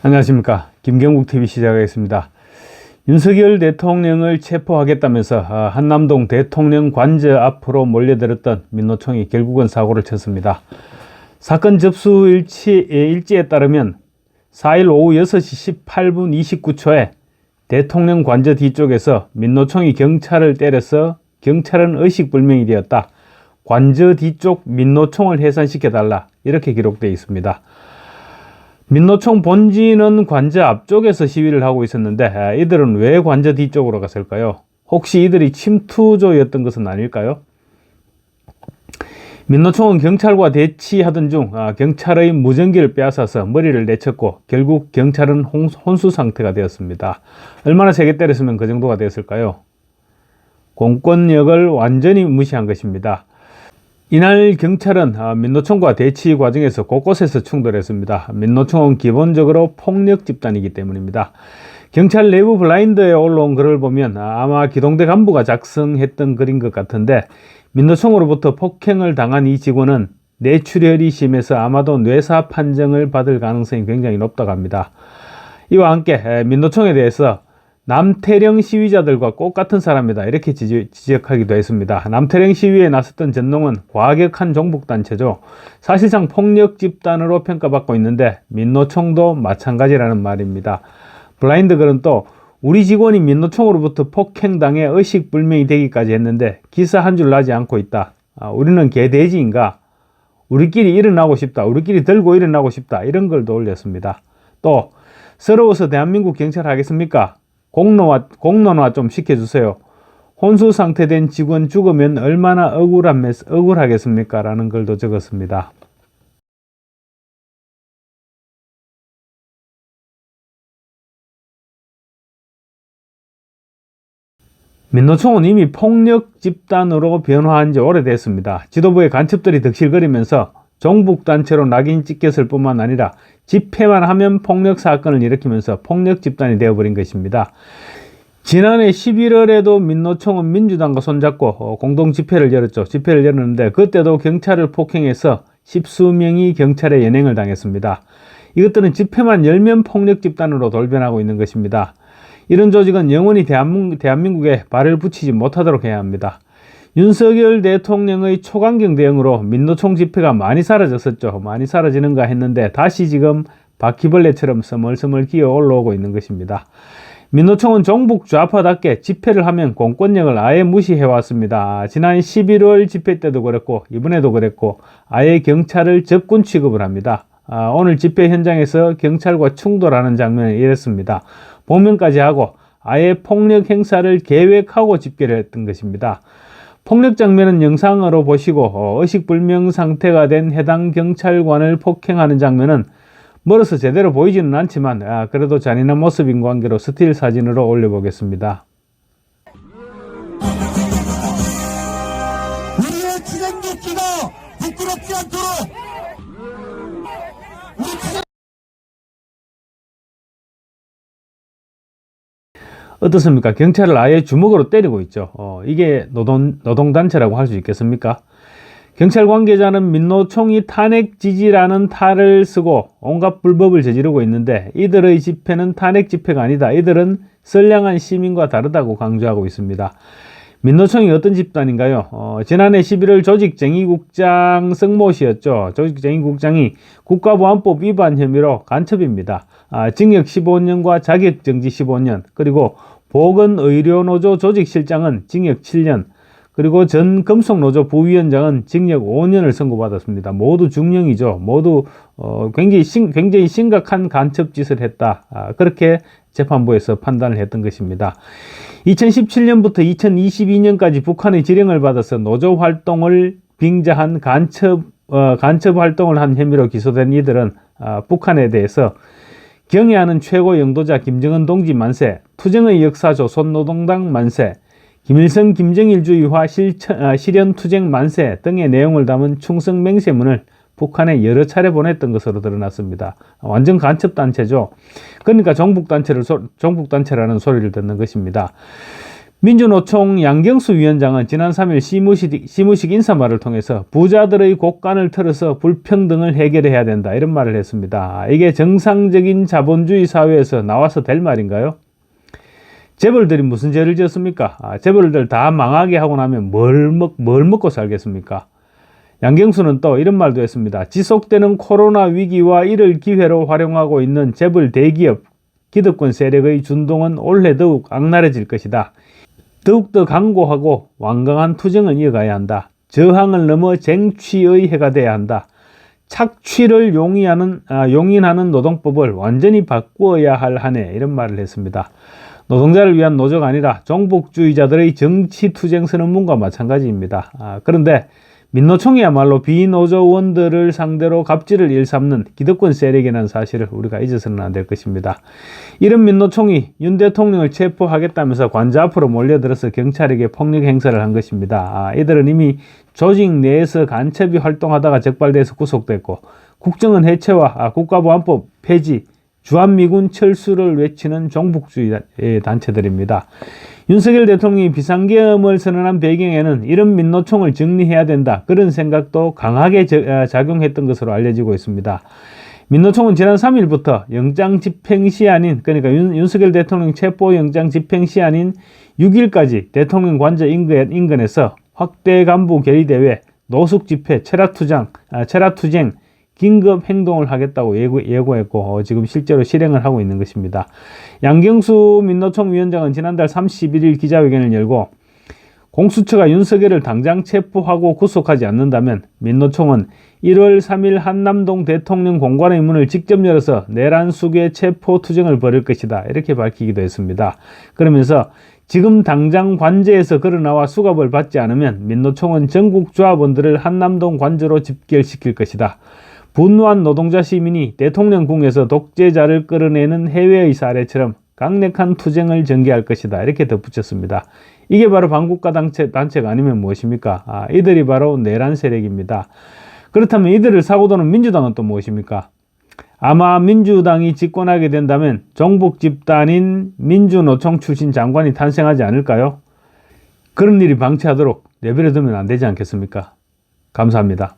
안녕하십니까. 김경국TV 시작하겠습니다. 윤석열 대통령을 체포하겠다면서 한남동 대통령 관저 앞으로 몰려들었던 민노총이 결국은 사고를 쳤습니다. 사건 접수 일지에 따르면 4일 오후 6시 18분 29초에 대통령 관저 뒤쪽에서 민노총이 경찰을 때려서 경찰은 의식불명이 되었다. 관저 뒤쪽 민노총을 해산시켜달라. 이렇게 기록되어 있습니다. 민노총 본진은 관저 앞쪽에서 시위를 하고 있었는데 이들은 왜 관저 뒤쪽으로 갔을까요? 혹시 이들이 침투조였던 것은 아닐까요? 민노총은 경찰과 대치하던 중 경찰의 무전기를 빼앗아서 머리를 내쳤고 결국 경찰은 혼수 상태가 되었습니다. 얼마나 세게 때렸으면 그 정도가 되었을까요? 공권력을 완전히 무시한 것입니다. 이날 경찰은 민노총과 대치 과정에서 곳곳에서 충돌했습니다. 민노총은 기본적으로 폭력 집단이기 때문입니다. 경찰 내부 블라인드에 올라온 글을 보면 아마 기동대 간부가 작성했던 글인 것 같은데, 민노총으로부터 폭행을 당한 이 직원은 뇌출혈이 심해서 아마도 뇌사 판정을 받을 가능성이 굉장히 높다고 합니다. 이와 함께 민노총에 대해서 남태령 시위자들과 똑같은 사람이다, 이렇게 지적하기도 했습니다. 남태령 시위에 나섰던 전농은 과격한 종북단체죠. 사실상 폭력 집단으로 평가받고 있는데 민노총도 마찬가지라는 말입니다. 블라인드 글은 또 우리 직원이 민노총으로부터 폭행당해 의식불명이 되기까지 했는데 기사 한 줄 나지 않고 있다. 우리는 개돼지인가? 우리끼리 일어나고 싶다. 우리끼리 들고 일어나고 싶다. 이런 글도 올렸습니다. 또 서러워서 대한민국 경찰 하겠습니까? 공론화 좀 시켜주세요. 혼수 상태된 직원 죽으면 얼마나 억울하겠습니까? 라는 글도 적었습니다. 민노총은 이미 폭력 집단으로 변화한 지 오래됐습니다. 지도부의 간첩들이 득실거리면서 종북단체로 낙인 찍혔을 뿐만 아니라 집회만 하면 폭력 사건을 일으키면서 폭력 집단이 되어버린 것입니다. 지난해 11월에도 민노총은 민주당과 손잡고 공동 집회를 열었죠. 집회를 열었는데 그때도 경찰을 폭행해서 십수 명이 경찰에 연행을 당했습니다. 이것들은 집회만 열면 폭력 집단으로 돌변하고 있는 것입니다. 이런 조직은 영원히 대한민국에 발을 붙이지 못하도록 해야 합니다. 윤석열 대통령의 초강경 대응으로 민노총 집회가 많이 사라졌었죠. 많이 사라지는가 했는데 다시 지금 바퀴벌레처럼 스멀스멀 기어 올라오고 있는 것입니다. 민노총은 종북 좌파답게 집회를 하면 공권력을 아예 무시해왔습니다. 지난 11월 집회 때도 그랬고 이번에도 그랬고 아예 경찰을 적군 취급을 합니다. 오늘 집회 현장에서 경찰과 충돌하는 장면이 이랬습니다. 봉변까지 하고 아예 폭력 행사를 계획하고 집회를 했던 것입니다. 폭력 장면은 영상으로 보시고 의식불명 상태가 된 해당 경찰관을 폭행하는 장면은 멀어서 제대로 보이지는 않지만 그래도 잔인한 모습인 관계로 스틸 사진으로 올려보겠습니다. 우리의 진행조끼가 부끄럽지 않도록 어떻습니까? 경찰을 아예 주먹으로 때리고 있죠. 이게 노동단체라고 할 수 있겠습니까? 경찰 관계자는 민노총이 탄핵 지지라는 탈을 쓰고 온갖 불법을 저지르고 있는데 이들의 집회는 탄핵 집회가 아니다. 이들은 선량한 시민과 다르다고 강조하고 있습니다. 민노총이 어떤 집단인가요? 지난해 11월 조직정의국장 성모 씨였죠. 조직정의국장이 국가보안법 위반 혐의로 간첩입니다. 징역 15년과 자격정지 15년, 그리고 보건의료노조 조직실장은 징역 7년, 그리고 전 금속노조 부위원장은 징역 5년을 선고받았습니다. 모두 중형이죠. 모두 굉장히 심각한 간첩 짓을 했다. 그렇게 재판부에서 판단을 했던 것입니다. 2017년부터 2022년까지 북한의 지령을 받아서 노조 활동을 빙자한 간첩 활동을 한 혐의로 기소된 이들은 북한에 대해서 경애하는 최고 영도자 김정은 동지 만세, 투쟁의 역사 조선노동당 만세, 김일성 김정일주의화 실현투쟁 만세 등의 내용을 담은 충성맹세문을 북한에 여러 차례 보냈던 것으로 드러났습니다. 완전 간첩단체죠. 그러니까 종북단체라는 소리를 듣는 것입니다. 민주노총 양경수 위원장은 지난 3일 시무식 인사말을 통해서 부자들의 곡간을 틀어서 불평등을 해결해야 된다 이런 말을 했습니다. 이게 정상적인 자본주의 사회에서 나와서 될 말인가요? 재벌들이 무슨 죄를 지었습니까? 재벌들 다 망하게 하고 나면 뭘 먹고 살겠습니까? 양경수는 또 이런 말도 했습니다. 지속되는 코로나 위기와 이를 기회로 활용하고 있는 재벌 대기업, 기득권 세력의 준동은 올해 더욱 악랄해질 것이다. 더욱더 강고하고 완강한 투쟁을 이어가야 한다. 저항을 넘어 쟁취의 해가 돼야 한다. 착취를 용인하는 노동법을 완전히 바꾸어야 할 한 해 이런 말을 했습니다. 노동자를 위한 노조가 아니라 종북주의자들의 정치투쟁 선언문과 마찬가지입니다. 그런데 민노총이야말로 비노조원들을 상대로 갑질을 일삼는 기득권 세력이라는 사실을 우리가 잊어서는 안 될 것입니다. 이런 민노총이 윤 대통령을 체포하겠다면서 관저 앞으로 몰려들어서 경찰에게 폭력 행사를 한 것입니다. 이들은 이미 조직 내에서 간첩이 활동하다가 적발돼서 구속됐고 국정원 해체와 국가보안법 폐지, 주한미군 철수를 외치는 종북주의 단체들입니다. 윤석열 대통령이 비상계엄을 선언한 배경에는 이런 민노총을 정리해야 된다 그런 생각도 강하게 작용했던 것으로 알려지고 있습니다. 민노총은 지난 3일부터 영장 집행 시한인 그러니까 윤석열 대통령 체포 영장 집행 시한인 6일까지 대통령 관저 인근에서 확대 간부 결의대회, 노숙 집회, 체라투쟁 긴급 행동을 하겠다고 예고했고 지금 실제로 실행을 하고 있는 것입니다. 양경수 민노총 위원장은 지난달 31일 기자회견을 열고 공수처가 윤석열을 당장 체포하고 구속하지 않는다면 민노총은 1월 3일 한남동 대통령 공관의 문을 직접 열어서 내란 수괴 체포 투쟁을 벌일 것이다 이렇게 밝히기도 했습니다. 그러면서 지금 당장 관저에서 걸어나와 수갑을 받지 않으면 민노총은 전국 조합원들을 한남동 관저로 집결시킬 것이다. 분노한 노동자 시민이 대통령궁에서 독재자를 끌어내는 해외의 사례처럼 강력한 투쟁을 전개할 것이다 이렇게 덧붙였습니다. 이게 바로 반국가 단체가 아니면 무엇입니까? 이들이 바로 내란 세력입니다. 그렇다면 이들을 사고도는 민주당은 또 무엇입니까? 아마 민주당이 집권하게 된다면 종북 집단인 민주노총 출신 장관이 탄생하지 않을까요? 그런 일이 방치하도록 내버려두면 안 되지 않겠습니까? 감사합니다.